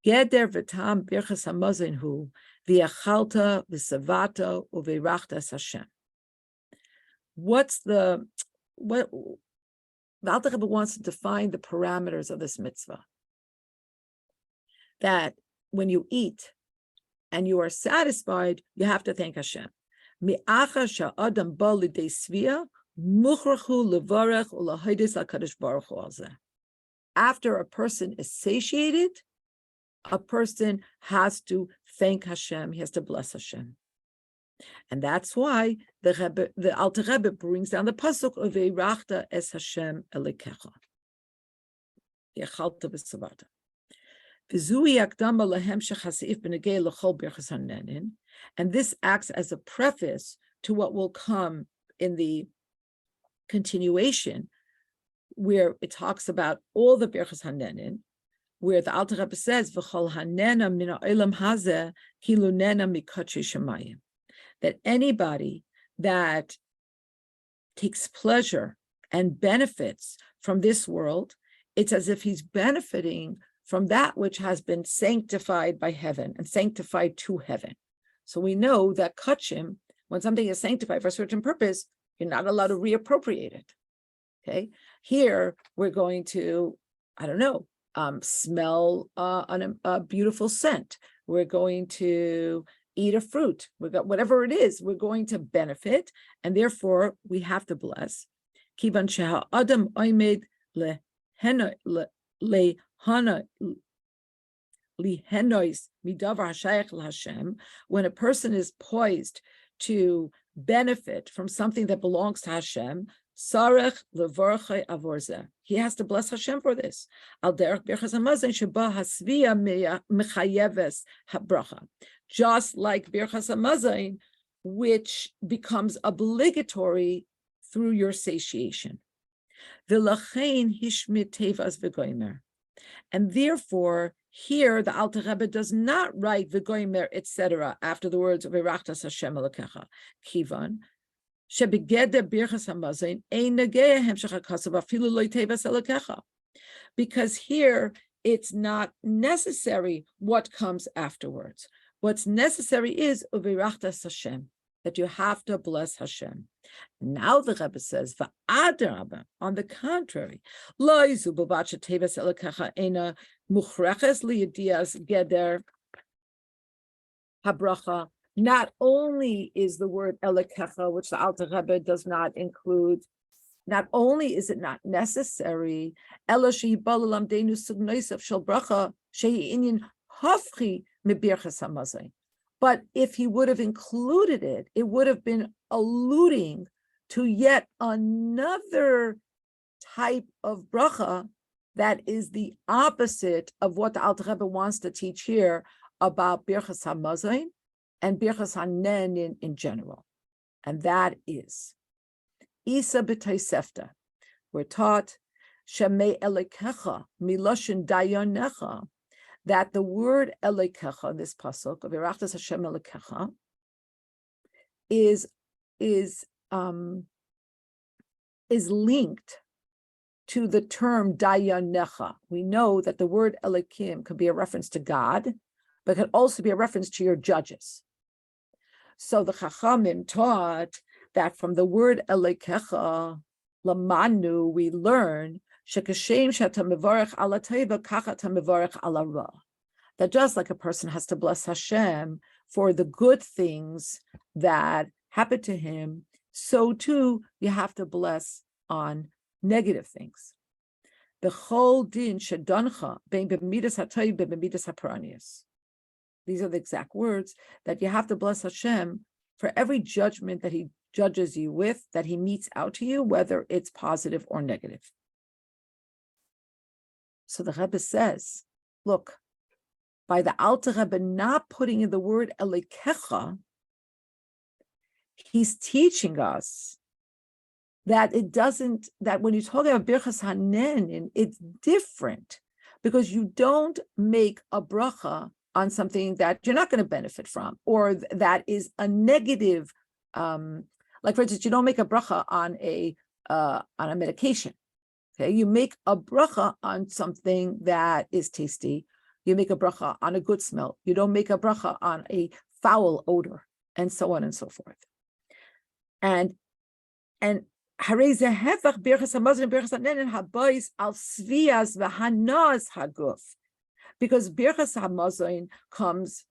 Geder v'tam birchas hamazon hu v'yachalta v'savata uve'rachtas Hashem. What the Alter Rebbe wants to define the parameters of this mitzvah. That when you eat and you are satisfied, you have to thank Hashem. After a person is satiated, a person has to thank Hashem. He has to bless Hashem. And that's why the Alter Rebbe brings down the pasuk of Ve'irachta es Hashem Elikecha. Yechalta v'savata. And this acts as a preface to what will come in the continuation, where it talks about all the Birchas Hanenin, where the Alter Rebbe says, "V'chol hanena min ha'olam hazeh kilu nena mikotchei shemayim," that anybody that takes pleasure and benefits from this world, it's as if he's benefiting from that which has been sanctified by heaven and sanctified to heaven. So we know that kachim, when something is sanctified for a certain purpose, you're not allowed to reappropriate it. Okay. Here we're going to, I don't know, smell a beautiful scent. We're going to eat a fruit. We got whatever it is. We're going to benefit, and therefore we have to bless. Kivan sheha adam oimed lehena lihenois midavar hashayach l'Hashem. When a person is poised to benefit from something that belongs to Hashem, sarech levorche avorze. He has to bless Hashem for this. Al derech birchas hamazon sheba hasvia mechayeves habracha. Just like birchas hamazon, which becomes obligatory through your satiation. V'lachein hishmit tevas v'goymer. And therefore, here the Alter Rebbe does not write v'goymer, etc., after the words of V'rachtas Hashem Elokecha. Kivan shebegeder birchas hamazon ein negeh hemshech hakasav afilu lo tevas Elokecha. Because here it's not necessary what comes afterwards. What's necessary is V'rachtas Hashem, that you have to bless Hashem. Now the Rebbe says, "Va'adarabba." On the contrary, lo yizu b'vat shetevas Elokecha eina muchreches liyadias geder habracha. Not only is the word Elokecha, which the Alter Rebbe does not include, not only is it not necessary, ela shehi ba l'lamdenu sug nosav shel bracha shehi inyan hafchi mibirchas hamazon. But if he would have included it, it would have been alluding to yet another type of bracha that is the opposite of what the Alter Rebbe wants to teach here about birchas hamazon and birchas hanenin in general. And that is, Isa b'taisefta. We're taught, Shemei Elokecha miloshin dayonecha, that the word Elokecha, this pasuk of V'rachtas Hashem Elokecha, is is linked to the term dayanecha. We know that the word Elokim could be a reference to God, but could also be a reference to your judges. So the Chachamim taught that from the word Elokecha, lamanu, we learn shekashem shata mevarech ala teva kachata mevarech ala ra. That just like a person has to bless Hashem for the good things that happen to him, so too you have to bless on negative things. The whole din shadoncha bein b'midas hatayv b'midas haparanius. These are the exact words that you have to bless Hashem for every judgment that He judges you with, that He meets out to you, whether it's positive or negative. So the Rebbe says, look, by the Alter Rebbe not putting in the word Elokecha, he's teaching us that when you talk about Birchas Hanenin, it's different because you don't make a bracha on something that you're not going to benefit from, or that is a negative, like for instance, you don't make a bracha on a medication. Okay, you make a bracha on something that is tasty. You make a bracha on a good smell. You don't make a bracha on a foul odor, and so on and so forth. And harei ze hefach birchas hamazon and birchas hanenin habois al svias v'hanas haguf, because birchas hamazon comes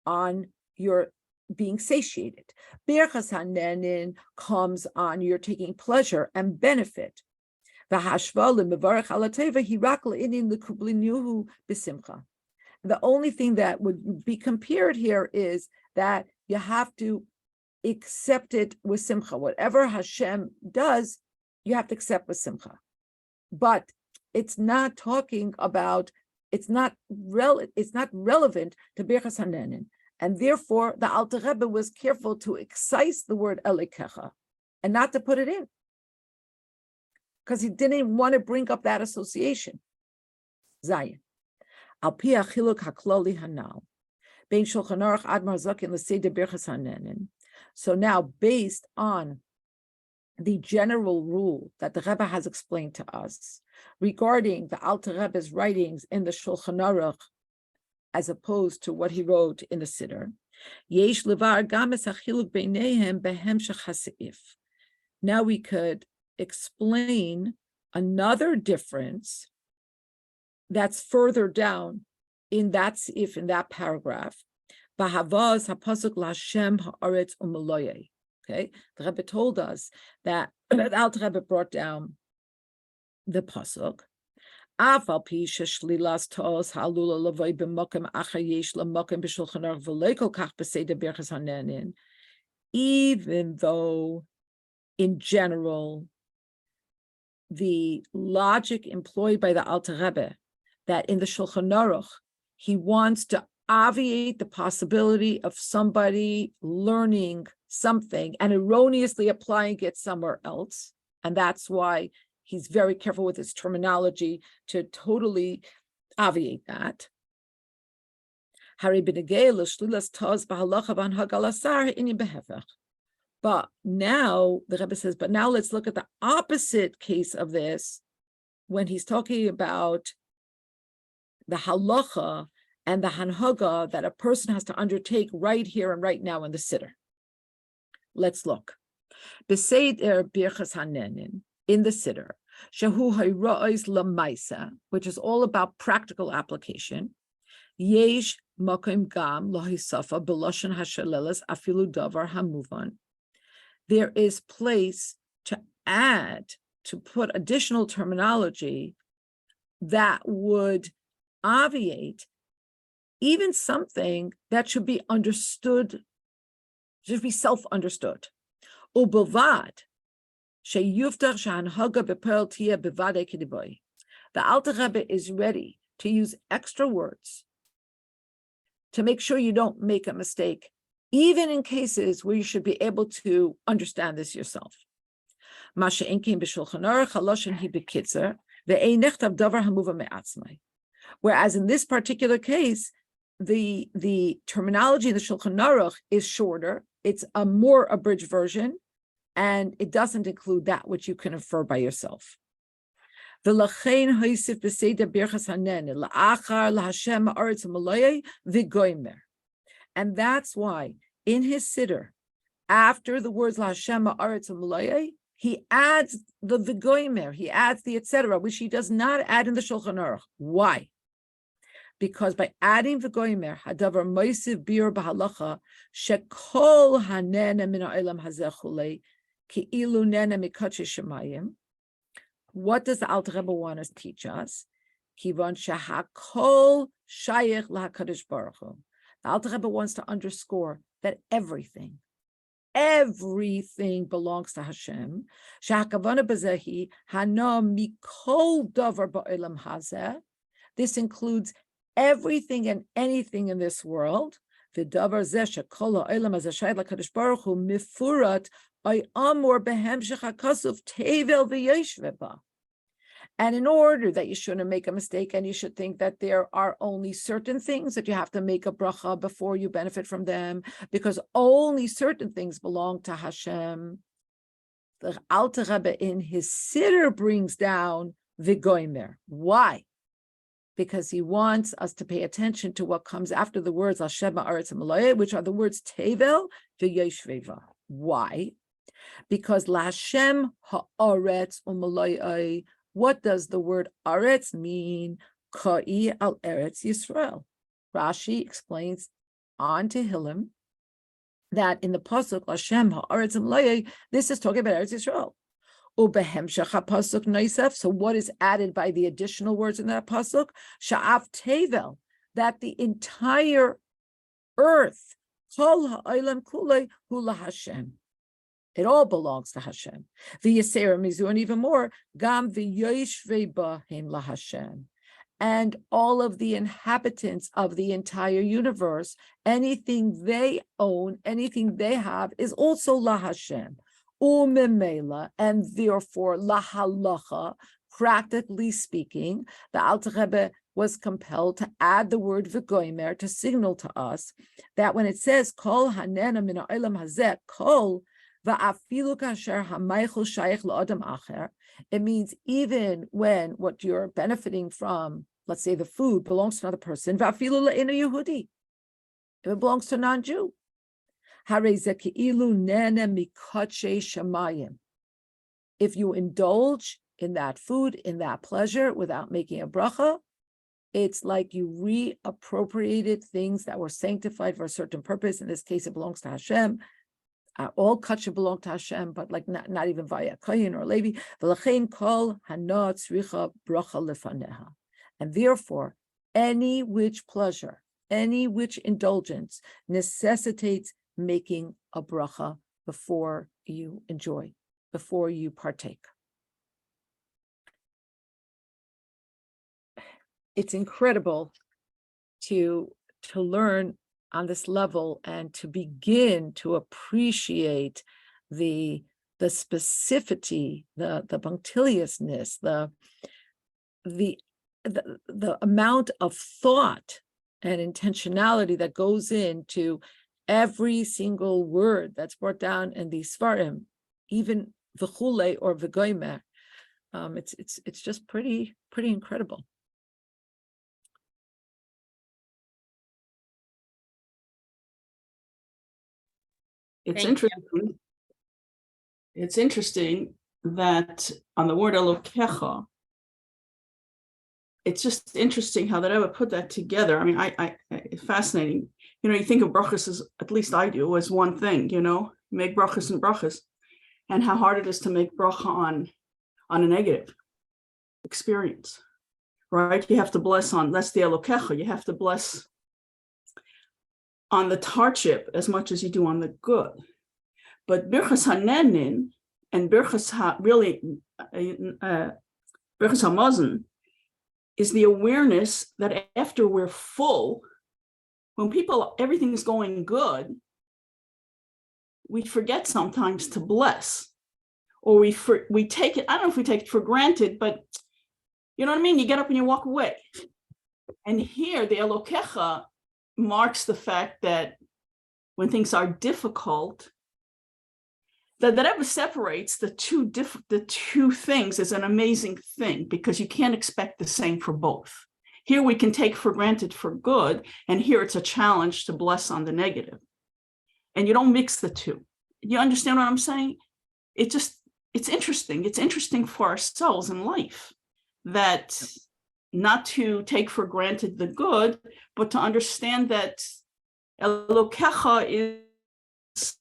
on your being satiated. Birchas hanenin comes on your taking pleasure and benefit. The only thing that would be compared here is that you have to accept it with simcha. Whatever Hashem does, you have to accept with simcha. But it's not talking about, it's not relevant to Birchas Hanenin. And therefore, the Alter Rebbe was careful to excise the word Elokecha and not to put it in, because he didn't want to bring up that association. Zayin. Al pi achiluk hakloli hanal. Bein Shulchan Aruch Admar Zaken l'Seder Birchas Hanenin. So now, based on the general rule that the Rebbe has explained to us regarding the Alter Rebbe's writings in the Shulchan Aruch, as opposed to what he wrote in the Siddur, Yesh levar games achiluk beinehem behemshach haseif. Now we could explain another difference that's further down in that seif, in that paragraph. Bahavaz hapasuk laHashem haaretz u'maloyeh. Okay, the Rebbe told us that the Alter Rebbe brought down the pasuk. Afal pi sheshlilas toos halula lavoi b'mokem acher yesh lamokem b'shulchan aruch v'lo kol kach b'seder birchas hanenin. Even though, in general, the logic employed by the Alter Rebbe that in the Shulchan Aruch he wants to obviate the possibility of somebody learning something and erroneously applying it somewhere else. And that's why he's very careful with his terminology to totally obviate that. But now, the Rebbe says, but now let's look at the opposite case of this when he's talking about the halacha and the hanhaga that a person has to undertake right here and right now in the Siddur. Let's look. B'seder Birchas Hanenin, in the Siddur, Shehu Hayrois Lamaisa, which is all about practical application. Yesh Makim Gam Lohisafa Beloshan Hashalelas Afilu Davar Hamuvan. There is place to add, to put additional terminology that would obviate even something that should be understood, should be self-understood. Ubavad, sheyuftach shehanhaga b'pearl tia b'vadei k'diboy. The Alter Rebbe is ready to use extra words to make sure you don't make a mistake, even in cases where you should be able to understand this yourself. Masha enkein b'shulchan aruch haloshen hi b'kitzer ve'ein nechtav davar hamuva me'atzmai. Whereas in this particular case, the terminology in the Shulchan Aruch is shorter. It's a more abridged version, and it doesn't include that which you can infer by yourself. And that's why in his siddur, after the words L'Hashem ha'aretz ha'malayeh, he adds the v'goymer, he adds the etc., which he does not add in the Shulchan Aruch. Why? Because by adding v'goymer, hadavar moisiv bir b'halacha shekol hanena min ha'olam hazeh chulei ki'ilu nena mikatche shemayim. What does the Alter Rebbe want to teach us? Kivon shehakol shayich lahakadosh baruch hu. The Alter Rebbe wants to underscore that everything belongs to Hashem. Shehakavana b'zehi hana mikol davar ba'olam hazeh. This includes everything and anything in this world. V'davar zeh shekol ha'olam hazeh shayich lahakadosh baruch hu mifurat ay amor behemshech hakasuv tevel v'yeshve ba. And in order that you shouldn't make a mistake and you should think that there are only certain things that you have to make a bracha before you benefit from them, because only certain things belong to Hashem, the Alter Rebbe in his siddur brings down v'goymer. Why? Because he wants us to pay attention to what comes after the words Hashem ha'aretz ha'malayeh, which are the words tevel v'yeshveva. Why? Because L'Hashem ha'aretz ha'malayeh, what does the word aretz mean? Ka'i al Eretz Yisrael. Rashi explains on Tehillim that in the pasuk Hashem ha'aretz ha'malayeh, this is talking about Eretz Yisrael. Ubehemshech ha'pasuk noisef. So what is added by the additional words in that pasuk? Sha'af tevel, that the entire earth, kol ha'olam kulei hu laHashem. It all belongs to Hashem. V'yasera mizu, and even more, gam v'yoshvei bahem laHashem. And all of the inhabitants of the entire universe, anything they own, anything they have, is also laHashem. Umemela, and therefore lahalacha, practically speaking, the Alter Rebbe was compelled to add the word v'goymer to signal to us that when it says kol hanena min ha'olam hazeh, kol, it means even when what you're benefiting from, let's say the food, belongs to another person, if it belongs to a non-Jew. If you indulge in that food, in that pleasure, without making a bracha, it's like you reappropriated things that were sanctified for a certain purpose. In this case, it belongs to Hashem. All kachim belong to Hashem, but like not even via Kohen or Levi. V'lachein kol hana tzricha bracha lefaneha. And therefore, any which pleasure, any which indulgence necessitates making a bracha before you enjoy, before you partake. It's incredible to learn on this level and to begin to appreciate the specificity, the punctiliousness, the amount of thought and intentionality that goes into every single word that's brought down in these svarim, even v'chule or v'goymer. It's just pretty incredible. It's interesting. It's interesting that on the word Elokecha, it's just interesting how that ever put that together. I mean, I it's fascinating. You know, you think of brachas as, at least I do, as one thing. You know, make brachas and brachas, and how hard it is to make bracha on a negative experience, right? You have to bless on, that's the Elokecha. You have to bless on the hardship as much as you do on the good. But Birchas HaNenin and Birchas HaMazon is the awareness that after we're full, when everything is going good, we forget sometimes to bless, or we take it, I don't know if we take it for granted, but you know what I mean? You get up and you walk away. And here the Elokecha marks the fact that when things are difficult, that Rebbe separates the two things is an amazing thing, because you can't expect the same for both. Here we can take for granted for good, and here it's a challenge to bless on the negative. And you don't mix the two. You understand what I'm saying? It's interesting. It's interesting for ourselves in life, that not to take for granted the good, but to understand that Elokecha is,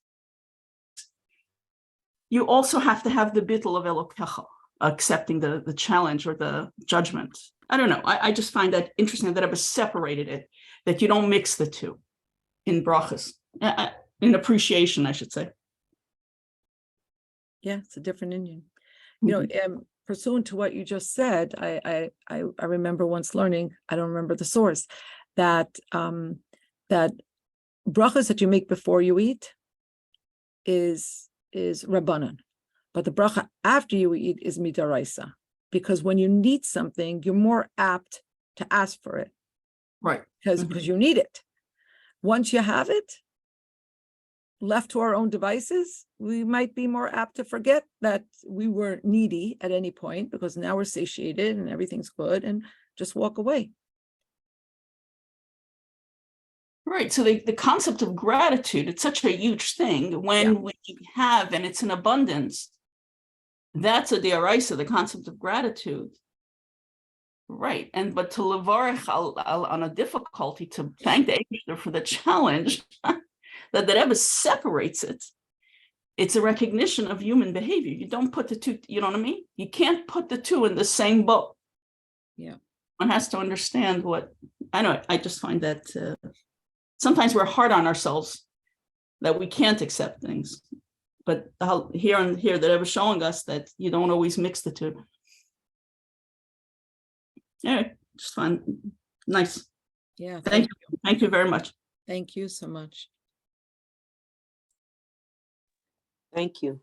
you also have to have the bittul of Elokecha, accepting the challenge or the judgment. I don't know. I just find that interesting that I've separated it, that you don't mix the two in brachas, in appreciation, I should say. Yeah, it's a different Indian. You know, pursuant to what you just said, I remember once learning, I don't remember the source, that that brachas that you make before you eat is rabbanan, but the bracha after you eat is midaraisa, because when you need something, you're more apt to ask for it, Right? Because you need it. Once you have it, left to our own devices, we might be more apt to forget that we were needy at any point, because now we're satiated and everything's good, and just walk away. Right. So the concept of gratitude, it's such a huge thing when we have, and it's in abundance. That's a deraisa, the concept of gratitude. Right. But to levarech on a difficulty, to thank the Eikev for the challenge, that Rebbe separates it. It's a recognition of human behavior. You don't put the two, you know what I mean? You can't put the two in the same boat. Yeah. One has to understand what, I know, I just find that sometimes we're hard on ourselves that we can't accept things. But here that Rebbe is showing us that you don't always mix the two. Yeah, just fun. Nice. Yeah. Thank you. Thank you very much. Thank you so much. Thank you.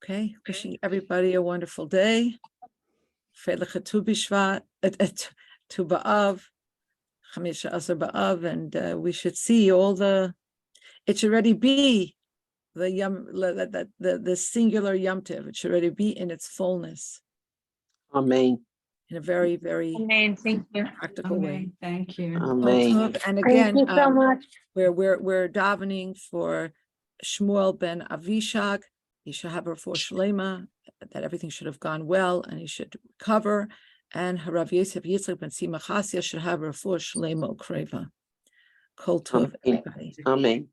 Okay, wishing everybody a wonderful day. Freiliche Tu B'Shvat, Tu B'Av, Chamisha Asar B'Av, and we should see all the. It should already be the singular Yom Tov. It should already be in its fullness, Amen. in a very, very Amen. Thank you. practical way. Thank you. Kol Amen. Tov. And again, Thank you so much. we're davening for Shmuel ben Avishag. He should have refuah shlema, that everything should have gone well and he should recover. And Harav Yosef Yitzchak ben Simachasya should have refuah shlema ukreva. Kol Tov, everybody. Amen.